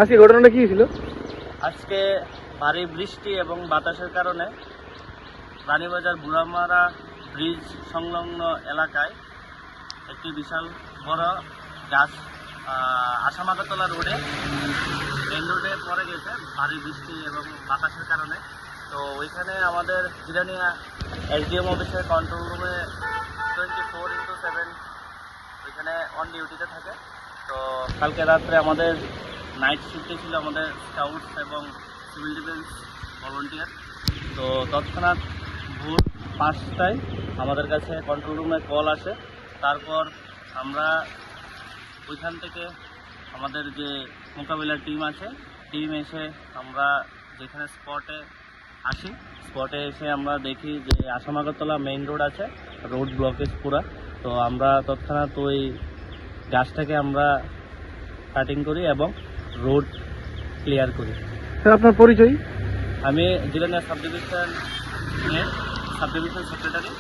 আজকে ঘটনাটা কি ছিল? আজকে ভারী বৃষ্টি এবং বাতাসের কারণে রানীবাজার বুড়ামারা ব্রিজ সংলগ্ন এলাকায় একটি বিশাল বড় গাছ আসামাগাতলা রোডে মেন রোডে পড়ে গেছে ভারী বৃষ্টি এবং বাতাসের কারণে। তো ওইখানে আমাদের জিরানিয়া এসডিএম অফিসের কন্ট্রোল রুমে 24/7 ওইখানে অন ডিউটিতে থাকে। তো কালকে রাত্রে আমাদের নাইট শিফটে ছিল আমাদের স্কাউটস এবং সিভিল ডিফেন্স ভলান্টিয়ার। তো তৎক্ষণাৎ ভোর 5টায় আমাদের কাছে কন্ট্রোল রুমে কল আসে। তারপর আমরা ওইখান থেকে আমাদের যে মোকাবিলার টিম আছে, টিম এসে আমরা যেখানে স্পটে আসি, স্পটে এসে আমরা দেখি যে আসামাগাতলা মেইন রোড আছে, রোড ব্লকেজ পুরা। তো আমরা তৎক্ষণাৎ ওই গাছটাকে আমরা কাটিং করি এবং রোড ক্লিয়ার করি। স্যার, আপনার পরিচয়? আমি জিরানিয়া সাব ডিভিশন সেক্রেটারি।